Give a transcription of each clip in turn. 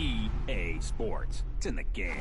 EA Sports. It's in the game.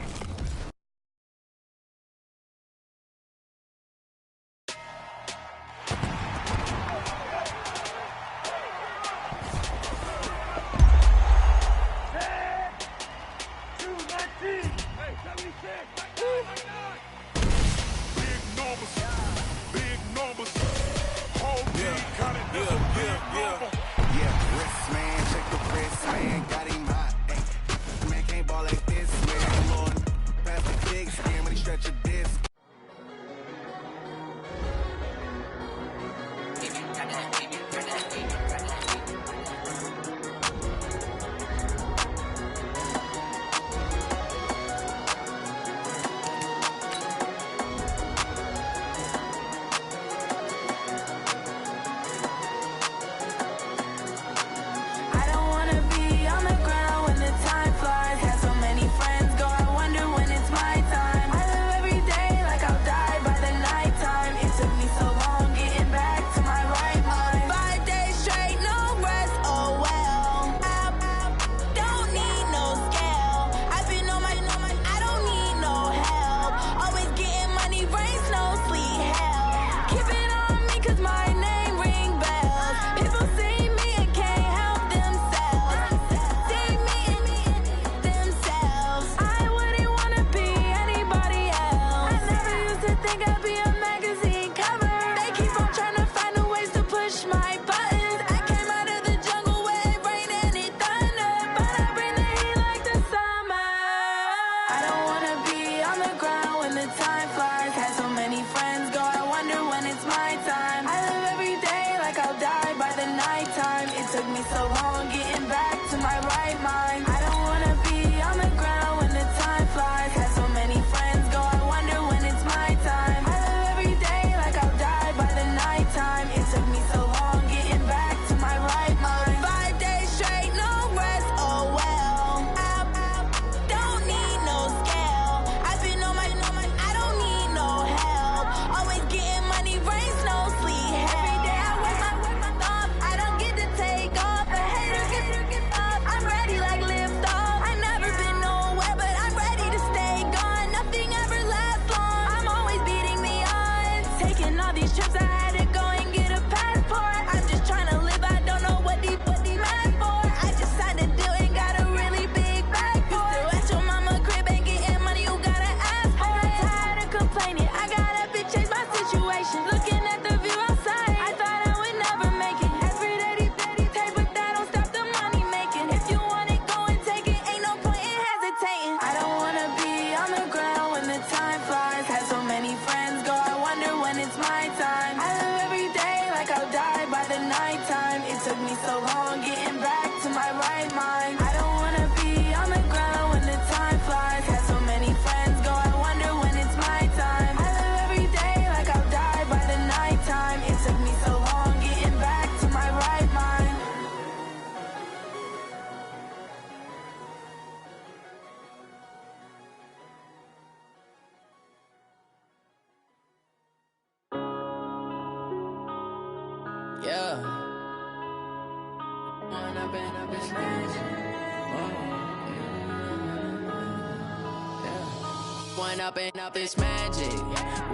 Up this magic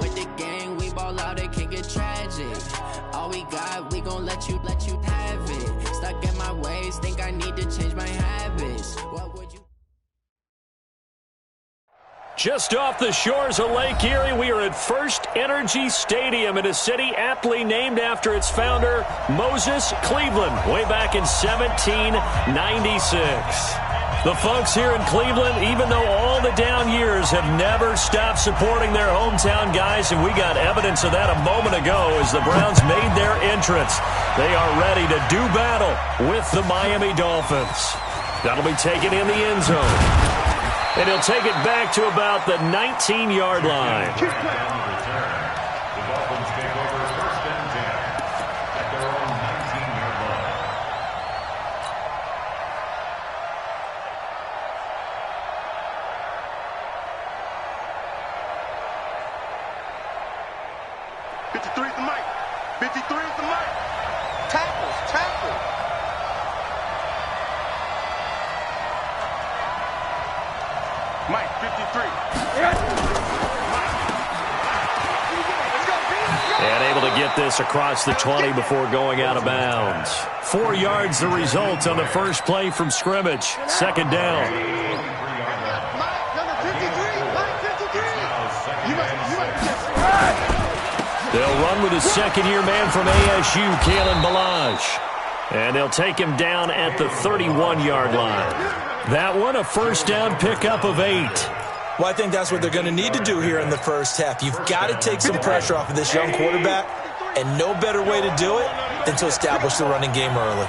with the gang, we ball out, it can get tragic. All we got, we gon' let you have it. Stuck in my ways, think I need to change my habits. What would you? Just off the shores of Lake Erie, we are at First Energy Stadium in a city aptly named after its founder, Moses Cleveland, way back in 1796. The folks here in Cleveland, even though all the down years, have never stopped supporting their hometown guys, and we got evidence of that a moment ago as the Browns made their entrance. They are ready to do battle with the Miami Dolphins. That'll be taken in the end zone. And he'll take it back to about the 19-yard line. The Dolphins take over first and 10 at their own 19-yard line. Mike, 53. And able to get this across the 20 before going out of bounds. 4 yards the result on the first play from scrimmage. Second down. They'll run with a second-year man from ASU, Kalen Balazs. And they'll take him down at the 31-yard line. That one, a first down pickup of 8. Well, I think that's what they're going to need to do here in the first half. You've got to take some pressure off of this young quarterback, and no better way to do it than to establish the running game early.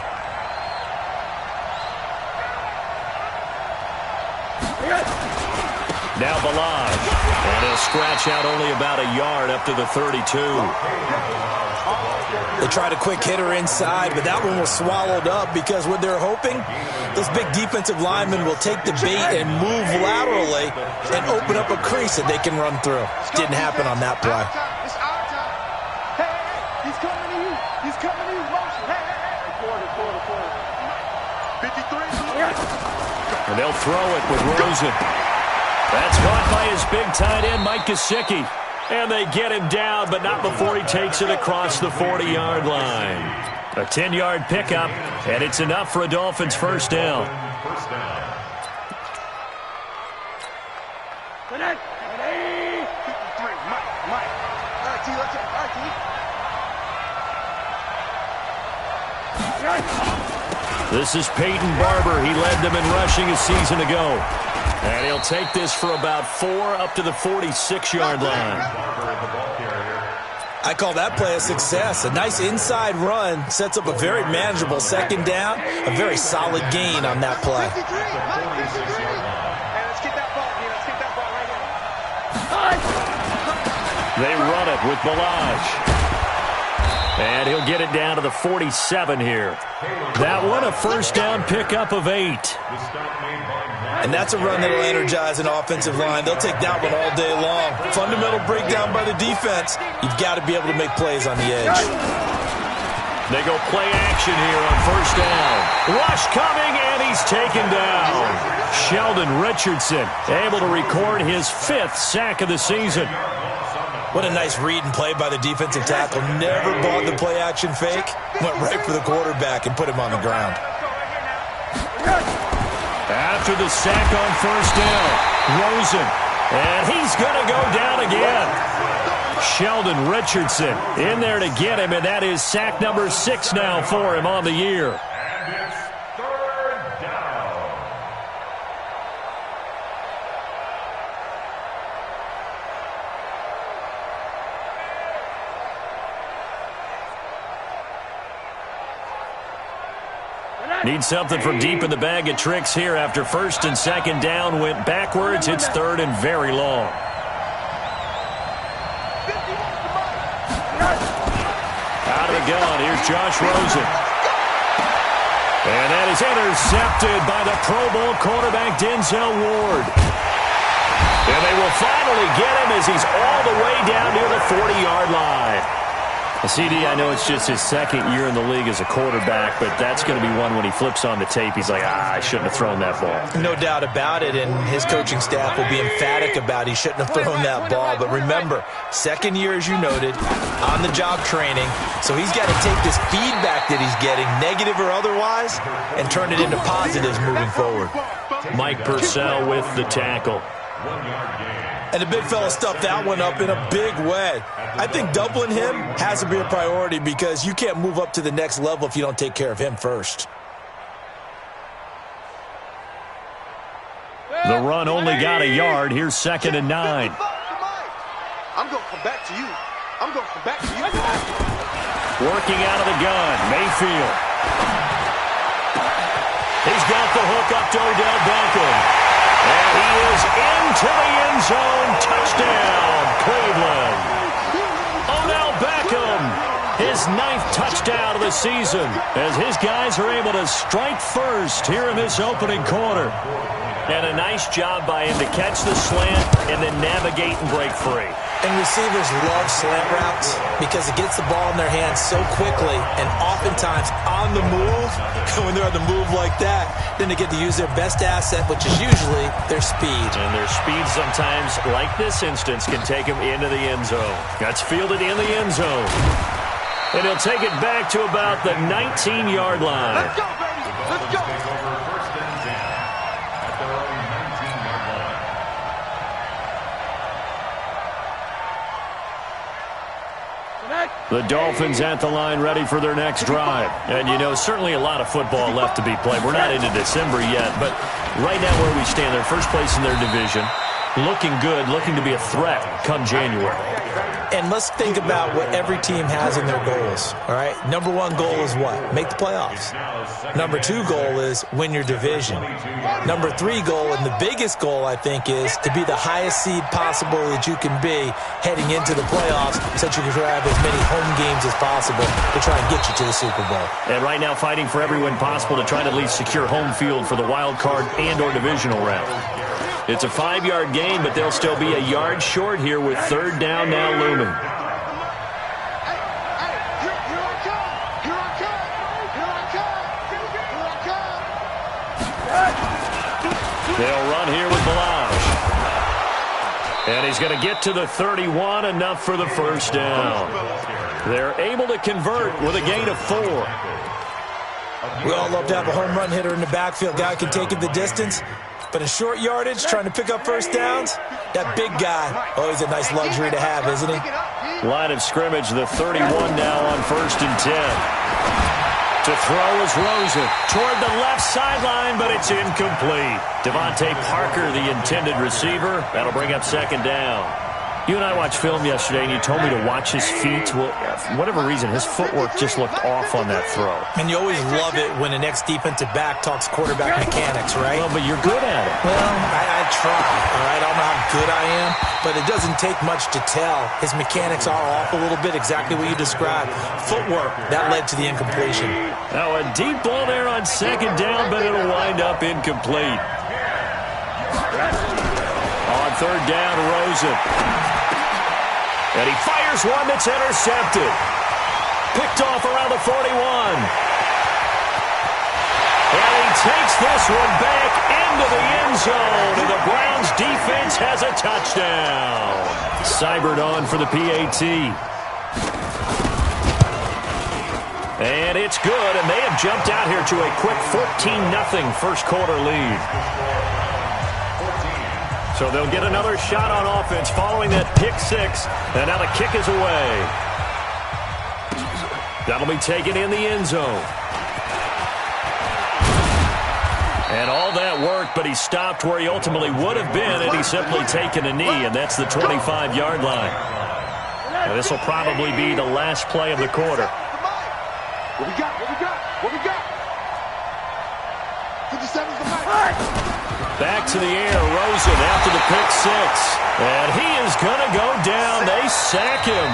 Now Balazs, and he'll scratch out only about a yard up to the 32. They tried a quick hitter inside, but that one was swallowed up because what they're hoping, those big defensive linemen will take the bait and move laterally and open up a crease that they can run through. Didn't happen on that play. It's our time. Hey, he's coming to you. He's coming to you. Motion. Hey. Quarter. 53. And they'll throw it with Rosen. That's caught by his big tight end, Mike Gesicki. And they get him down, but not before he takes it across the 40-yard line. A 10-yard pickup, and it's enough for a Dolphins first down. This is Peyton Barber. He led them in rushing a season ago. And he'll take this for about 4 up to the 46-yard line. I call that play a success. A nice inside run sets up a very manageable second down, a very solid gain on that play. They run it with Balazs. And he'll get it down to the 47 here. That one, a first down pickup of 8. And that's a run that will energize an offensive line. They'll take that one all day long. Fundamental breakdown by the defense. You've got to be able to make plays on the edge. They go play action here on first down. Rush coming, and he's taken down. Sheldon Richardson able to record his 5th sack of the season. What a nice read and play by the defensive tackle. Never bought the play action fake. Went right for the quarterback and put him on the ground. After the sack on first down, Rosen. And he's going to go down again. Sheldon Richardson in there to get him, and that is sack number 6 now for him on the year. Need something from deep in the bag of tricks here after first and second down went backwards. It's third and very long. Out of the gun, here's Josh Rosen. And that is intercepted by the Pro Bowl quarterback Denzel Ward. And they will finally get him as he's all the way down near the 40-yard line. CD, I know it's just his second year in the league as a quarterback, but that's going to be one when he flips on the tape, he's like, I shouldn't have thrown that ball. No doubt about it, and his coaching staff will be emphatic about he shouldn't have thrown that ball. But remember, second year, as you noted, on-the-job training, so he's got to take this feedback that he's getting, negative or otherwise, and turn it into positives moving forward. Mike Purcell with the tackle. And the big fella stuffed that one up in a big way. I think doubling him has to be a priority because you can't move up to the next level if you don't take care of him first. The run only got a yard. Here's 2nd and 9. I'm going to come back to you. I'm going to come back to you. Working out of the gun, Mayfield. He's got the hook up to Odell Beckham. And he is into the end zone. Touchdown, Cleveland. Odell Beckham, his 9th touchdown of the season as his guys are able to strike first here in this opening quarter. And a nice job by him to catch the slant and then navigate and break free. And receivers love slant routes because it gets the ball in their hands so quickly and oftentimes on the move. When they're on the move like that, then they get to use their best asset, which is usually their speed. And their speed sometimes, like this instance, can take them into the end zone. That's fielded in the end zone. And he'll take it back to about the 19-yard line. Let's go, baby. Let's go. Take over first and 10 at their own 19-yard line. The Dolphins at the line ready for their next drive. And, you know, certainly a lot of football left to be played. We're not into December yet, but right now where we stand, they're first place in their division. Looking good, looking to be a threat come January. And let's think about what every team has in their goals, all right? Number one goal is what? Make the playoffs. Number two goal is win your division. Number three goal, and the biggest goal, I think, is to be the highest seed possible that you can be heading into the playoffs so that you can grab as many home games as possible to try and get you to the Super Bowl. And right now fighting for every win possible to try to at least secure home field for the wild card and or divisional round. It's a 5-yard gain, but they'll still be a yard short here with third down now looming. They'll run here with Balaj. And he's going to get to the 31, enough for the first down. They're able to convert with a gain of 4. We all love to have a home run hitter in the backfield. Guy can take it the distance. But in short yardage, trying to pick up first downs, that big guy, always a nice luxury to have, isn't he? Line of scrimmage, the 31 now on first and 10. To throw is Rosen toward the left sideline, but it's incomplete. Devontae Parker, the intended receiver. That'll bring up second down. You and I watched film yesterday, and you told me to watch his feet. Well, for whatever reason, his footwork just looked off on that throw. And you always love it when the next defensive back talks quarterback mechanics, right? Well, but you're good at it. Well, I try, all right? I don't know how good I am, but it doesn't take much to tell. His mechanics are off a little bit, exactly what you described. Footwork, that led to the incompletion. Now a deep ball there on second down, but it'll wind up incomplete. On third down, Rosen. And he fires one that's intercepted. Picked off around the 41. And he takes this one back into the end zone. And the Browns defense has a touchdown. Seibert on for the PAT. And it's good. And they have jumped out here to a quick 14-0 first quarter lead. So they'll get another shot on offense following that pick six. And now the kick is away. That'll be taken in the end zone. And all that worked, but he stopped where he ultimately would have been, and he's simply taken a knee, and that's the 25-yard line. Now, this will probably be the last play of the quarter. What we got? What we got? What we got? 57's the mic. Back to the air, Rosen after the pick six. And he is going to go down. They sack him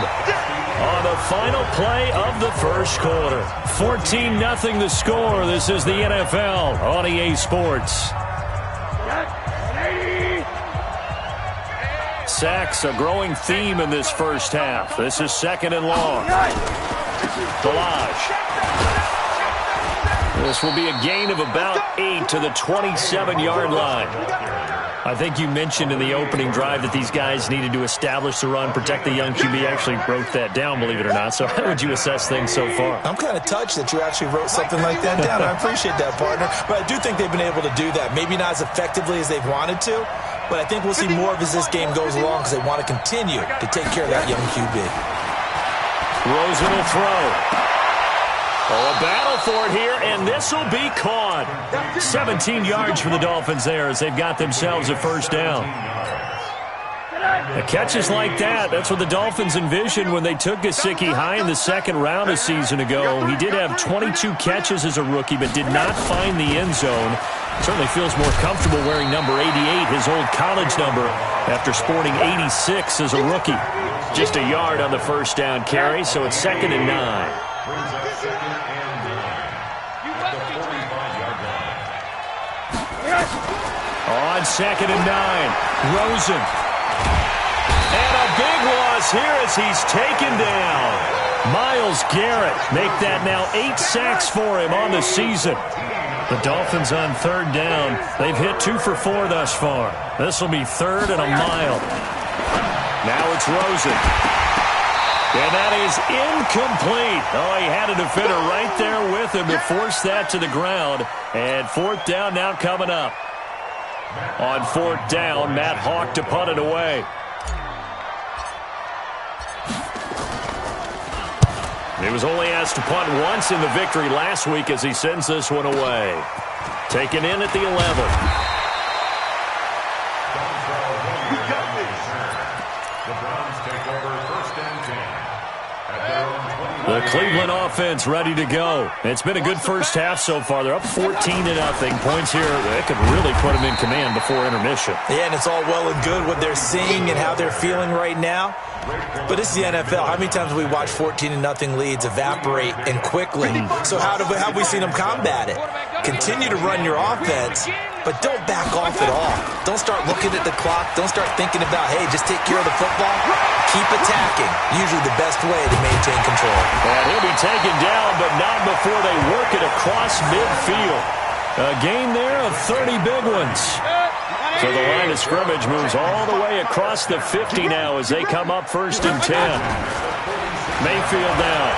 on the final play of the first quarter. 14-0 the score. This is the NFL on EA Sports. Sacks, a growing theme in this first half. This is second and long. Balaj. This will be a gain of about 8 to the 27-yard line. I think you mentioned in the opening drive that these guys needed to establish the run, protect the young QB. Actually wrote that down, believe it or not. So how would you assess things so far? I'm kind of touched that you actually wrote something like that down. I appreciate that, partner. But I do think they've been able to do that. Maybe not as effectively as they've wanted to, but I think we'll see more of as this game goes along because they want to continue to take care of that young QB. Rosen will throw. Oh, a battle for it here, and this will be caught. 17 yards for the Dolphins there as they've got themselves a first down. Catches like that, that's what the Dolphins envisioned when they took Gesicki high in the second round a season ago. He did have 22 catches as a rookie, but did not find the end zone. Certainly feels more comfortable wearing number 88, his old college number, after sporting 86 as a rookie. Just a yard on the first down carry, so it's second and 9. Brings up second and 9 at the 45-yard line. On 2nd and 9, Rosen. And a big loss here as he's taken down. Myles Garrett make that now 8 sacks for him on the season. The Dolphins on 3rd down. They've hit 2 for 4 thus far. This will be 3rd and a mile. Now it's Rosen. And that is incomplete. Oh, he had a defender right there with him to force that to the ground. And 4th down now coming up. On 4th down, Matt Hawk to punt it away. He was only asked to punt once in the victory last week as he sends this one away. Taken in at the 11. The Browns take over 1st and 10. At their own 20. The Cleveland offense ready to go. It's been a good first half so far. They're up 14-0. Points here, they could really put them in command before intermission. Yeah, and it's all well and good what they're seeing and how they're feeling right now. But this is the NFL. How many times have we watched 14-0 leads evaporate and quickly? So how have we seen them combat it? Continue to run your offense, but don't back off at all. Don't start looking at the clock. Don't start thinking about, hey, just take care of the football. Keep attacking. Usually the best way to maintain control. And he'll be taken down, but not before they work it across midfield. A gain there of 30 big ones. So the line of scrimmage moves all the way across the 50 now as they come up 1st and 10. Mayfield now.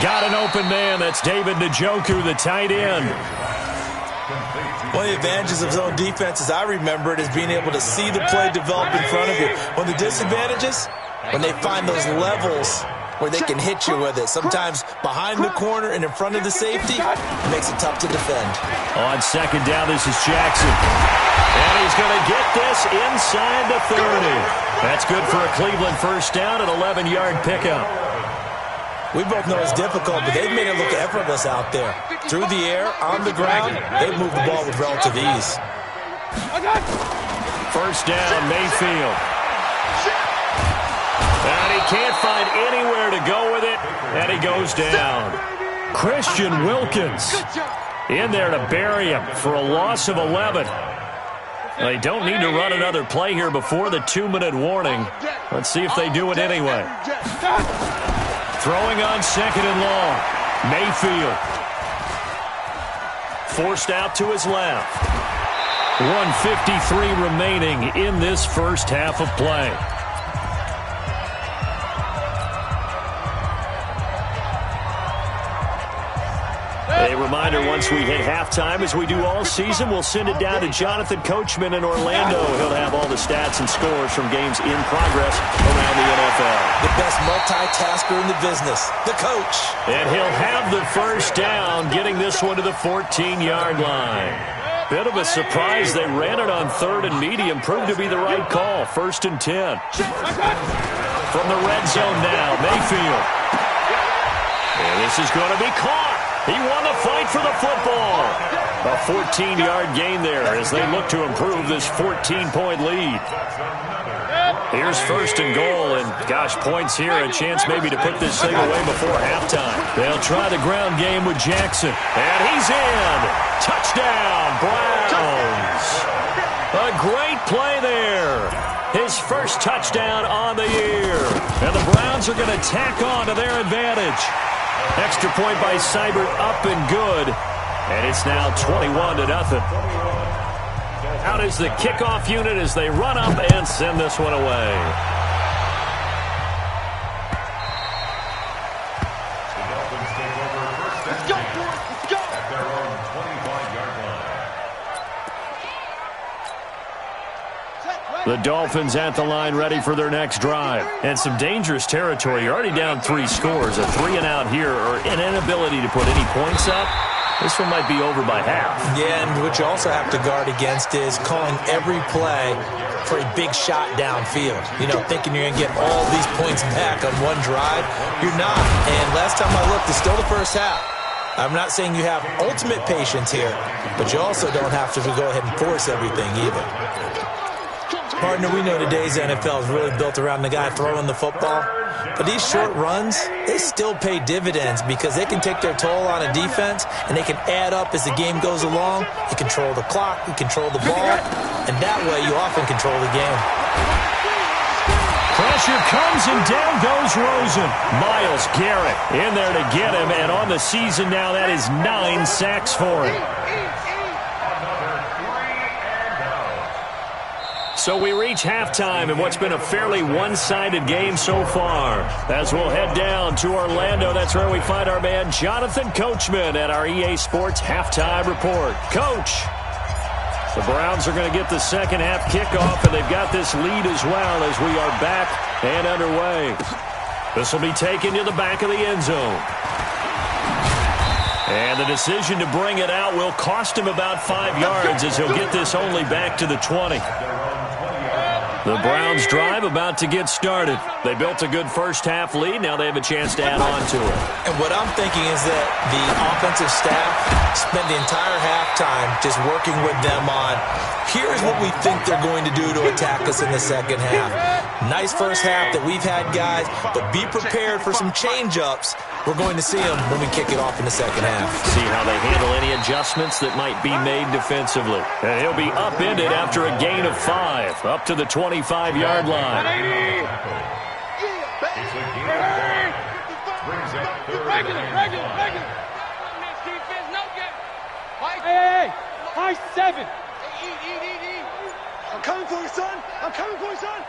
Got an open man. That's David Njoku, the tight end. One of the advantages of zone defense, as I remember it, is being able to see the play develop in front of you. One of the disadvantages, when they find those levels where they can hit you with it. Sometimes behind the corner and in front of the safety, it makes it tough to defend. On 2nd down, this is Jackson. And he's going to get this inside the 30. That's good for a Cleveland 1st down, an 11-yard pickup. We both know it's difficult, but they've made it look effortless out there. Through the air, on the ground, they've moved the ball with relative ease. 1st down, Mayfield. And he can't find anywhere to go with it, and he goes down. Christian Wilkins in there to bury him for a loss of 11. They don't need to run another play here before the 2-minute warning. Let's see if they do it anyway. Throwing on 2nd and long. Mayfield. Forced out to his left. 1:53 remaining in this first half of play. A reminder, once we hit halftime, as we do all season, we'll send it down to Jonathan Coachman in Orlando. He'll have all the stats and scores from games in progress around the NFL. The best multitasker in the business, the coach. And he'll have the 1st down, getting this one to the 14-yard line. Bit of a surprise. They ran it on 3rd and medium. Proved to be the right call. 1st and 10. From the red zone now, Mayfield. And this is going to be caught. He won the fight for the football. A 14-yard gain there as they look to improve this 14-point lead. Here's 1st and goal, and gosh, points here, a chance maybe to put this thing away before halftime. They'll try the ground game with Jackson, and he's in. Touchdown, Browns. A great play there. His first touchdown on the year. And the Browns are going to tack on to their advantage. Extra point by Seibert, up and good. And it's now 21-0. Out is the kickoff unit as they run up and send this one away. The Dolphins take over 1st and 10 at their own 25-yard line. The Dolphins at the line ready for their next drive. And some dangerous territory. You're already down 3 scores. A 3-and-out here or an inability to put any points up. This one might be over by half. Yeah, and what you also have to guard against is calling every play for a big shot downfield. You know, thinking you're going to get all these points back on one drive. You're not. And last time I looked, it's still the first half. I'm not saying you have ultimate patience here, but you also don't have to go ahead and force everything either. Partner, we know today's NFL is really built around the guy throwing the football. But these short runs, they still pay dividends because they can take their toll on a defense and they can add up as the game goes along. You control the clock, you control the ball, and that way you often control the game. Pressure comes and down goes Rosen. Myles Garrett in there to get him, and on the season now that is 9 sacks for him. So we reach halftime in what's been a fairly one-sided game so far. As we'll head down to Orlando, that's where we find our man Jonathan Coachman at our EA Sports Halftime Report. Coach, the Browns are going to get the second half kickoff, and they've got this lead as well as we are back and underway. This will be taken to the back of the end zone. And the decision to bring it out will cost him about 5 yards as he'll get this only back to the 20. The Browns drive about to get started. They built a good first half lead. Now they have a chance to add on to it. And what I'm thinking is that the offensive staff spent the entire halftime just working with them on, here's what we think they're going to do to attack us in the second half. Nice first half that we've had, guys, but be prepared for some change-ups. We're going to see them when we kick it off in the second half. See how they handle any adjustments that might be made defensively. And he'll be upended after a gain of 5, up to the 25-yard line. Hey, high 7. I'm coming for you, son. I'm coming for you, son.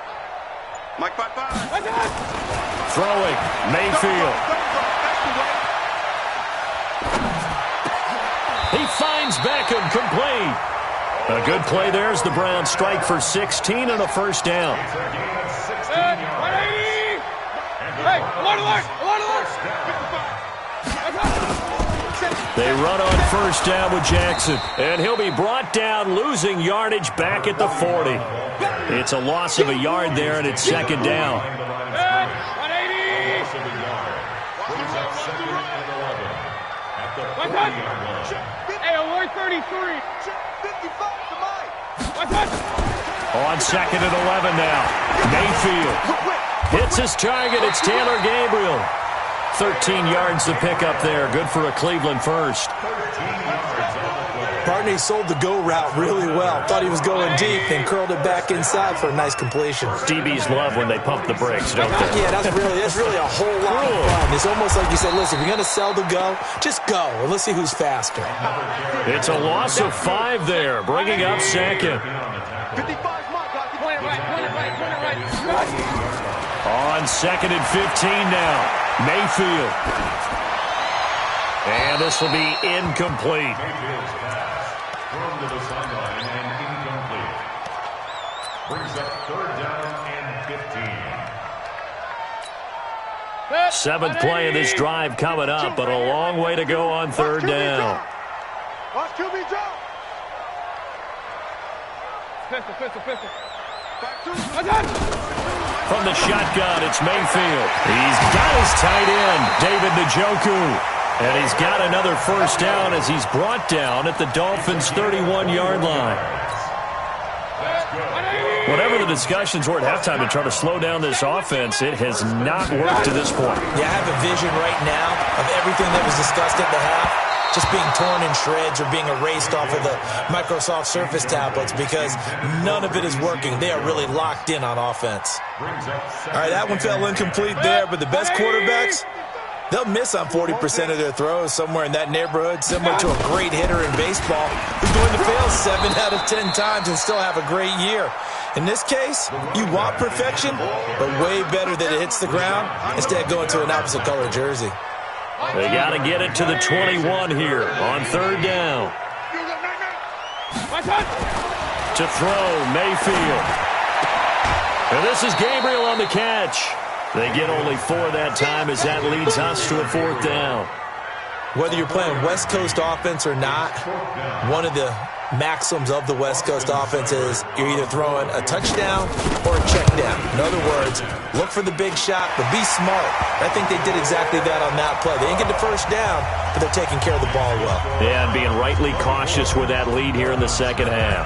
Mike, bye. Throwing, Mayfield. He finds Beckham complete. A good play there as the Browns strike for 16 and a first down. They run on first down with Jackson, and he'll be brought down, losing yardage back at the 40. It's a loss of a yard there, and it's second down. Hey, alert 33. 55 to Mike. On second and 11 now. Mayfield hits his target. It's Taylor Gabriel. 13 yards to pick up there. Good for a Cleveland first. Partner, he sold the go route really well. Thought he was going deep and curled it back inside for a nice completion. DBs love when they pump the brakes, don't they? Yeah, that's really a whole lot of fun. It's almost like you said, listen, if you're going to sell the go, just go, and let's see who's faster. It's a loss of 5 there, bringing up second. 55's Mike. Point it right. On second and 15 now. Mayfield. And this will be incomplete. Thrown to the sideline and incomplete. Brings up third down and 15. Seventh play of this drive coming up, but a long way to go on third down. Watch QB drop. Pistol. From the shotgun, it's Mayfield. He's got his tight end, David Njoku. And he's got another first down as he's brought down at the Dolphins' 31-yard line. Whatever the discussions were at halftime to try to slow down this offense, it has not worked to this point. Yeah, I have a vision right now of everything that was discussed at the half just being torn in shreds or being erased off of the Microsoft Surface tablets because none of it is working. They are really locked in on offense. All right, that one fell incomplete there, but the best quarterbacks, they'll miss on 40% of their throws, somewhere in that neighborhood, similar to a great hitter in baseball who's going to fail 7 out of 10 times and still have a great year. In this case, you want perfection, but way better that it hits the ground instead of going to an opposite color jersey. They got to get it to the 21 here on third down. To throw, Mayfield. And this is Gabriel on the catch. They get only 4 that time as that leads us to a fourth down. Whether you're playing West Coast offense or not, one of the maxims of the West Coast offense is you're either throwing a touchdown or a check down. In other words, look for the big shot, but be smart. I think they did exactly that on that play. They didn't get the first down, but they're taking care of the ball well. Yeah, and being rightly cautious with that lead here in the second half.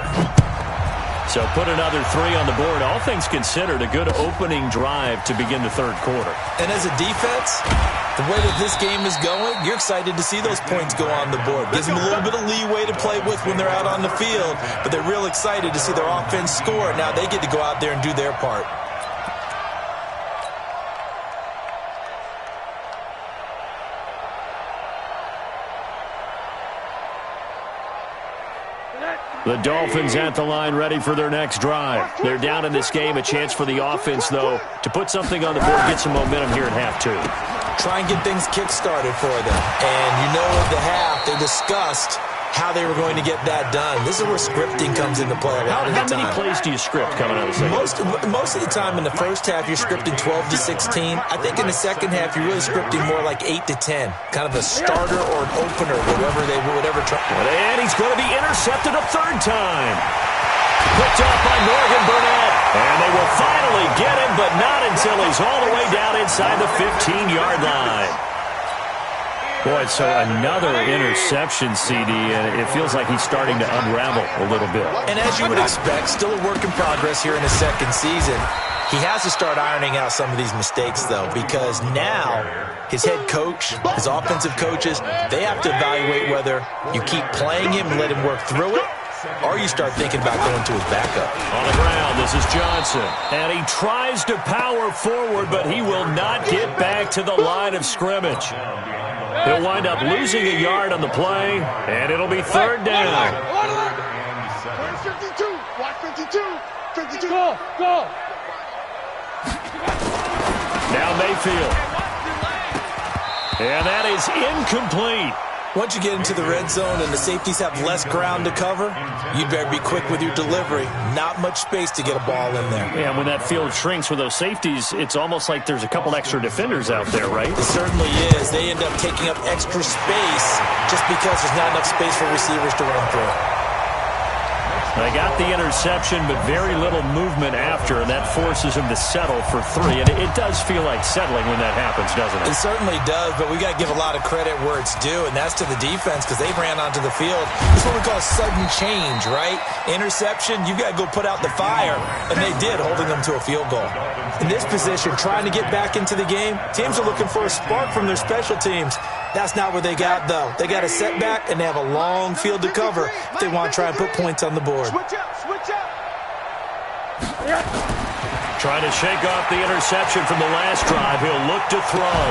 So put another 3 on the board. All things considered, a good opening drive to begin the third quarter. And as a defense, the way that this game is going, you're excited to see those points go on the board. Gives them a little bit of leeway to play with when they're out on the field, but they're real excited to see their offense score. Now they get to go out there and do their part. The Dolphins at the line ready for their next drive. They're down in this game. A chance for the offense, though, to put something on the board, get some momentum here at half 2. Try and get things kick-started for them. And you know at the half, they discussed how they were going to get that done. This is where scripting comes into play a lot of the time. How many plays do you script coming out of the second? Most of the time in the first half, you're scripting 12 to 16. I think in the second half, you're really scripting more like 8 to 10. Kind of a starter or an opener, whatever try. And he's going to be intercepted a third time. Picked off by Morgan Burnett. And they will finally get him, but not until he's all the way down inside the 15-yard line. Boy, so another interception, CD, and it feels like he's starting to unravel a little bit. And as you would expect, still a work in progress here in his second season. He has to start ironing out some of these mistakes, though, because now his head coach, his offensive coaches, they have to evaluate whether you keep playing him and let him work through it, or you start thinking about going to his backup. On the ground, this is Johnson. And he tries to power forward, but he will not get back to the line of scrimmage. He'll wind up losing a yard on the play, and it'll be third down. 52, watch 52, 52. Go. Now Mayfield. And that is incomplete. Once you get into the red zone and the safeties have less ground to cover, you'd better be quick with your delivery. Not much space to get a ball in there. Yeah, when that field shrinks with those safeties, it's almost like there's a couple extra defenders out there, right? It certainly is. They end up taking up extra space just because there's not enough space for receivers to run through. They got the interception, but very little movement after, and that forces him to settle for 3. And it does feel like settling when that happens, doesn't it? It certainly does, but we got to give a lot of credit where it's due, and that's to the defense because they ran onto the field. It's what we call sudden change, right? Interception, you got to go put out the fire, and they did, holding them to a field goal. In this position, trying to get back into the game, teams are looking for a spark from their special teams. That's not what they got, though. They got a setback, and they have a long field to cover if they want to try and put points on the board. Switch up. Trying to shake off the interception from the last drive. He'll look to throw.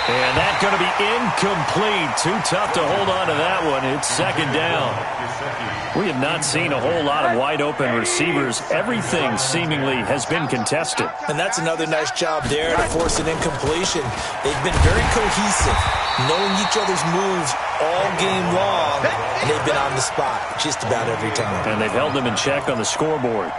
And that's going to be incomplete. Too tough to hold on to that one. It's second down. We have not seen a whole lot of wide-open receivers. Everything seemingly has been contested. And that's another nice job there to force an incompletion. They've been very cohesive, knowing each other's moves all game long, and they've been on the spot just about every time. And they've held them in check on the scoreboard.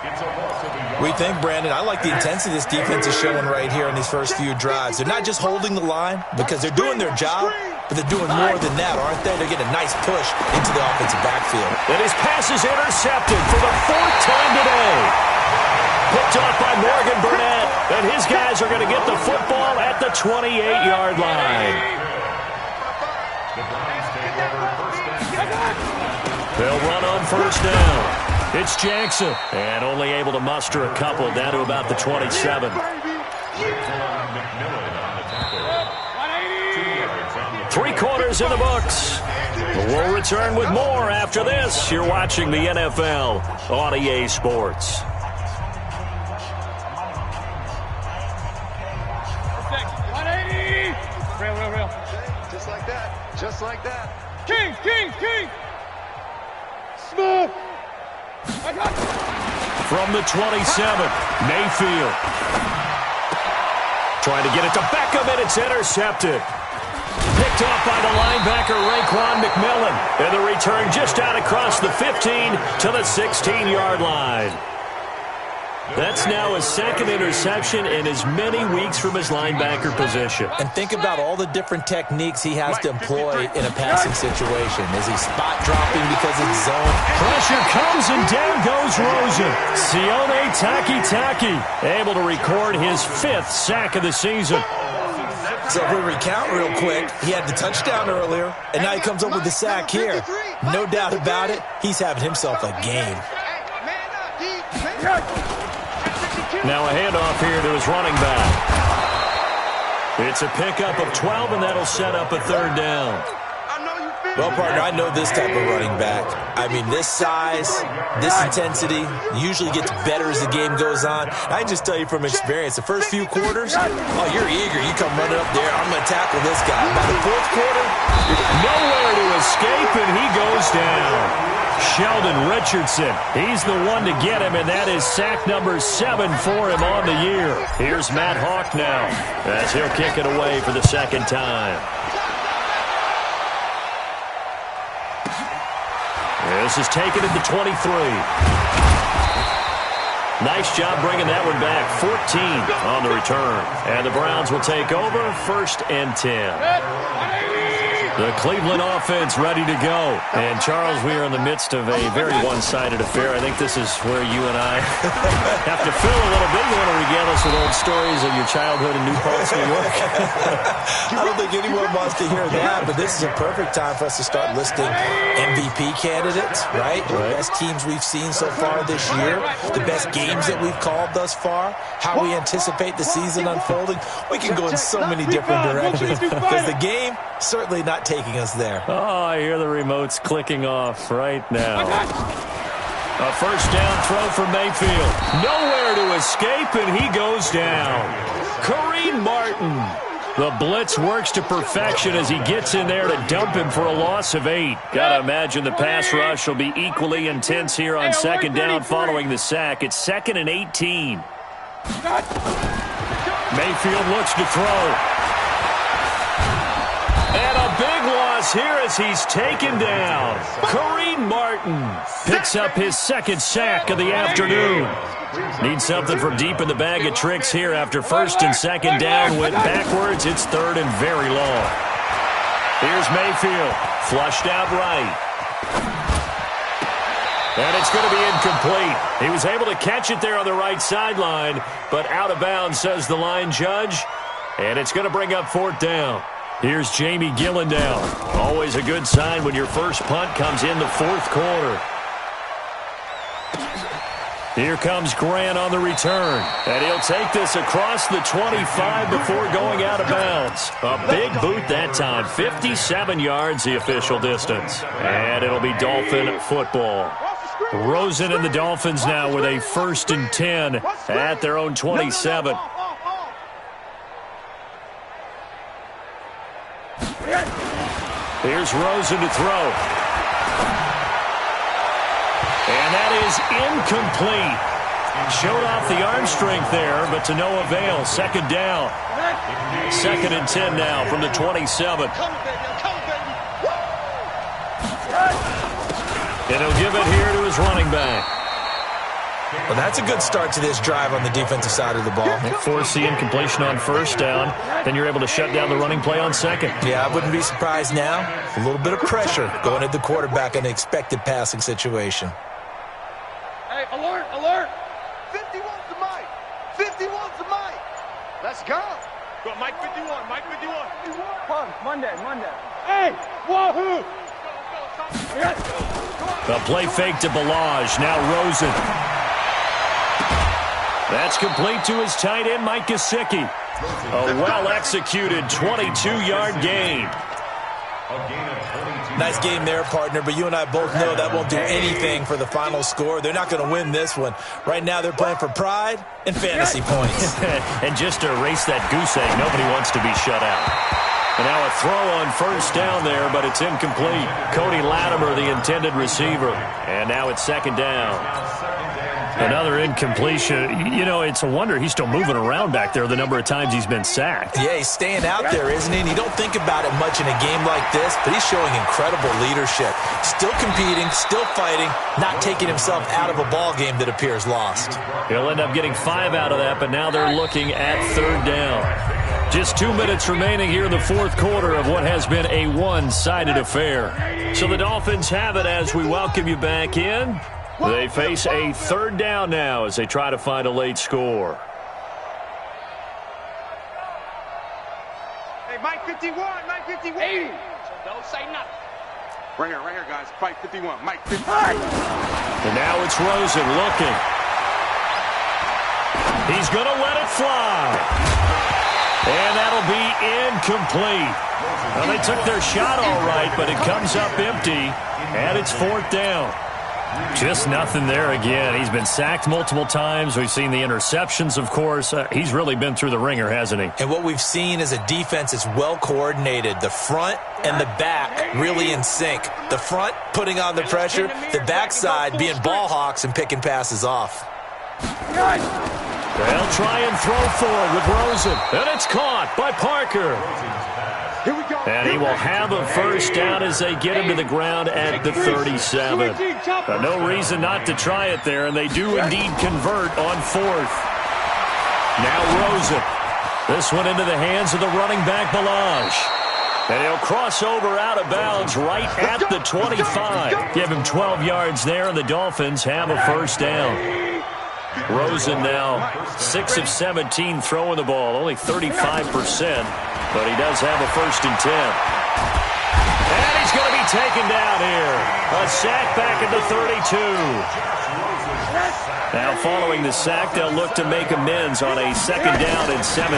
We think, Brandon, I like the intensity this defense is showing right here in these first few drives. They're not just holding the line because they're doing their job, but they're doing more than that, aren't they? They're getting a nice push into the offensive backfield. And his pass is intercepted for the 4th time today. Picked off by Morgan Burnett, and his guys are going to get the football at the 28-yard line. They'll run on first down. It's Jackson, and only able to muster a couple down to about the 27. 3 quarters in the books. We'll return with more after this. You're watching the NFL on EA Sports. Real. Just like that. King. Smooth. From the 27, Mayfield. Trying to get it to Beckham, and it's intercepted. Picked off by the linebacker, Raekwon McMillan. And the return just out across the 15 to the 16-yard line. That's now his 2nd interception in as many weeks from his linebacker position. And think about all the different techniques he has to employ in a passing situation. Is he spot dropping because it's zone? Pressure comes, and down goes Rosen. Sione Takitaki able to record his 5th sack of the season. So if we recount real quick, he had the touchdown earlier, and now he comes up with the sack here. No doubt about it, he's having himself a game. Now a handoff here to his running back. It's a pickup of 12, and that'll set up a third down. Well, partner, I know this type of running back. I mean, this size, this intensity usually gets better as the game goes on. I can just tell you from experience, the first few quarters, oh, you're eager. You come running up there, I'm going to tackle this guy. By the fourth quarter, nowhere to escape, and he goes down. Sheldon Richardson, he's the one to get him, and that is sack number 7 for him on the year. Here's Matt Hawk now as he'll kick it away for the second time. This is taken at the 23. Nice job bringing that one back. 14 on the return. And the Browns will take over, 1st and 10. The Cleveland offense ready to go. And, Charles, we are in the midst of a very one-sided affair. I think this is where you and I have to fill a little bit. You want to regale us with old stories of your childhood in New Paltz, New York? I don't think anyone wants to hear that, but this is a perfect time for us to start listing MVP candidates, right? The best teams we've seen so far this year, the best games that we've called thus far, how we anticipate the season unfolding. We can go in so many different directions because the game certainly not taking us there. Oh, I hear the remotes clicking off right now. A first down throw for Mayfield. Nowhere to escape, and he goes down. Kareem Martin. The blitz works to perfection as he gets in there to dump him for a loss of 8. Got to imagine the pass rush will be equally intense here on second down following the sack. It's 2nd and 18. Mayfield looks to throw. And a big loss here as he's taken down. Kareem Martin picks up his 2nd sack of the afternoon. Needs something from deep in the bag of tricks here after 1st and 2nd down. Went backwards. It's 3rd and very long. Here's Mayfield. Flushed out right. And it's going to be incomplete. He was able to catch it there on the right sideline, but out of bounds, says the line judge. And it's going to bring up 4th down. Here's Jamie Gillendow. Always a good sign when your first punt comes in the 4th quarter. Here comes Grant on the return. And he'll take this across the 25 before going out of bounds. A big boot that time. 57 yards the official distance. And it'll be Dolphin football. Rosen and the Dolphins now with a 1st and 10 at their own 27. Here's Rosen to throw. And that is incomplete. Showed off the arm strength there, but to no avail. 2nd down. 2nd and 10 now from the 27. And he'll give it here to his running back. Well, that's a good start to this drive on the defensive side of the ball. Force the incompletion on 1st down. Then you're able to shut down the running play on 2nd. Yeah, I wouldn't be surprised now. A little bit of pressure going at the quarterback in an expected passing situation. Hey, alert, alert. 51's the mic. 51's the mic. Let's go. Go, Mike 51, Mike 51. Monday. Hey, wahoo. The play fake to Balaj. Now Rosen. That's complete to his tight end, Mike Gesicki. A well-executed 22-yard gain. Nice game there, partner, but you and I both know that won't do anything for the final score. They're not going to win this one. Right now they're playing for pride and fantasy points. And just to erase that goose egg, nobody wants to be shut out. And now a throw on 1st down there, but it's incomplete. Cody Latimer, the intended receiver. And now it's 2nd down. Another incompletion. You know, it's a wonder he's still moving around back there the number of times he's been sacked. Yeah, he's staying out there, isn't he? And you don't think about it much in a game like this, but he's showing incredible leadership. Still competing, still fighting, not taking himself out of a ball game that appears lost. He'll end up getting 5 out of that, but now they're looking at 3rd down. Just 2 minutes remaining here in the 4th quarter of what has been a one-sided affair. So the Dolphins have it as we welcome you back in. They face a 3rd down now as they try to find a late score. Hey, Mike 51, Mike 51. 80. Don't say nothing. Right here, guys. Mike 51, Mike 51. And now it's Rosen looking. He's going to let it fly. And that'll be incomplete. Well, they took their shot all right, but it comes up empty, and it's 4th down. Just nothing there again. He's been sacked multiple times. We've seen the interceptions, of course. He's really been through the ringer, hasn't he? And what we've seen is a defense that's well coordinated. The front and the back really in sync. The front putting on the pressure, the backside being ball hawks and picking passes off. They'll try and throw forward with Rosen. And it's caught by Parker. And he will have a first down as they get him to the ground at the 37. No reason not to try it there, and they do indeed convert on 4th. Now Rosen. This one into the hands of the running back, Balaj. And he'll cross over out of bounds right at the 25. Give him 12 yards there, and the Dolphins have a first down. Rosen now 6 of 17 throwing the ball, only 35%. But he does have a 1st and 10. And he's going to be taken down here. A sack back at the 32. Now following the sack, they'll look to make amends on a 2nd down and 17.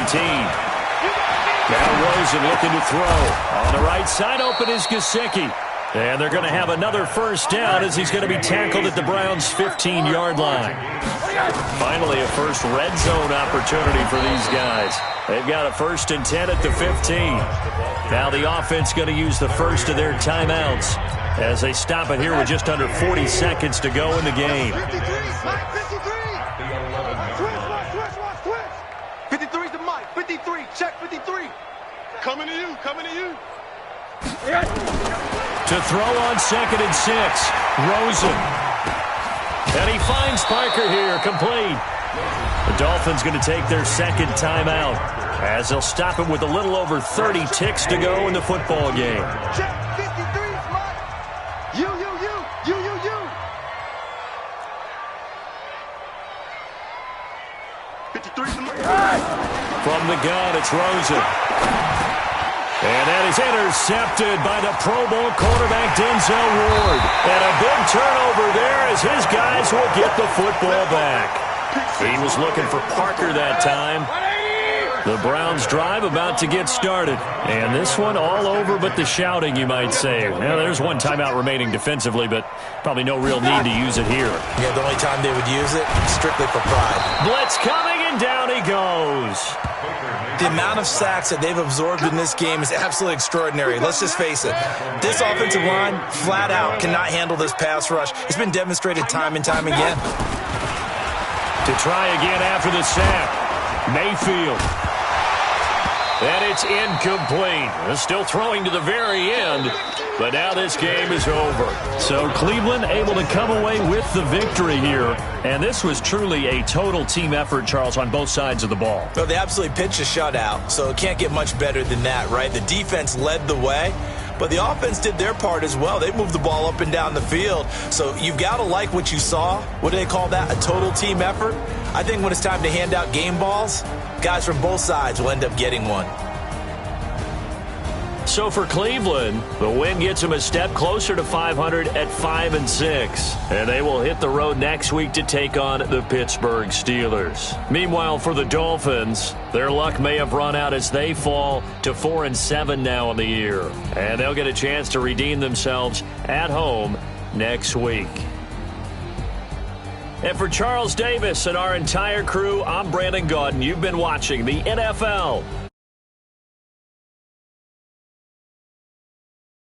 Now Rosen looking to throw. On the right side, open is Gesicki. And they're going to have another first down as he's going to be tackled at the Browns' 15-yard line. Finally, a first red zone opportunity for these guys. They've got a 1st and 10 at the 15. Now the offense going to use the first of their timeouts as they stop it here with just under 40 seconds to go in the game. 53's the mic. 53. Check 53. Coming to you. Coming to you. To throw on 2nd and 6. Rosen. And he finds Parker here, complete. The Dolphins going to take their 2nd timeout as they'll stop it with a little over 30 ticks to go in the football game. Check 53's mic. You. 53's the mic. From the gun, it's Rosen. And that is intercepted by the Pro Bowl quarterback Denzel Ward. And a big turnover there as his guys will get the football back. He was looking for Parker that time. The Browns drive about to get started. And this one all over but the shouting, you might say. Now, there's one timeout remaining defensively, but probably no real need to use it here. Yeah, the only time they would use it, strictly for pride. Blitz coming, and down he goes. The amount of sacks that they've absorbed in this game is absolutely extraordinary. Let's just face it. This offensive line, flat out, cannot handle this pass rush. It's been demonstrated time and time again. To try again after the sack, Mayfield. And it's incomplete. They're still throwing to the very end, but now this game is over. So Cleveland able to come away with the victory here. And this was truly a total team effort, Charles, on both sides of the ball. Well, they absolutely pitched a shutout, so it can't get much better than that, right? The defense led the way, but the offense did their part as well. They moved the ball up and down the field. So you've got to like what you saw. What do they call that? A total team effort? I think when it's time to hand out game balls, guys from both sides will end up getting one. So for Cleveland, the win gets them a step closer to 500 at 5-6. And they will hit the road next week to take on the Pittsburgh Steelers. Meanwhile, for the Dolphins, their luck may have run out as they fall to 4-7 now in the year. And they'll get a chance to redeem themselves at home next week. And for Charles Davis and our entire crew, I'm Brandon Gaudin. You've been watching the NFL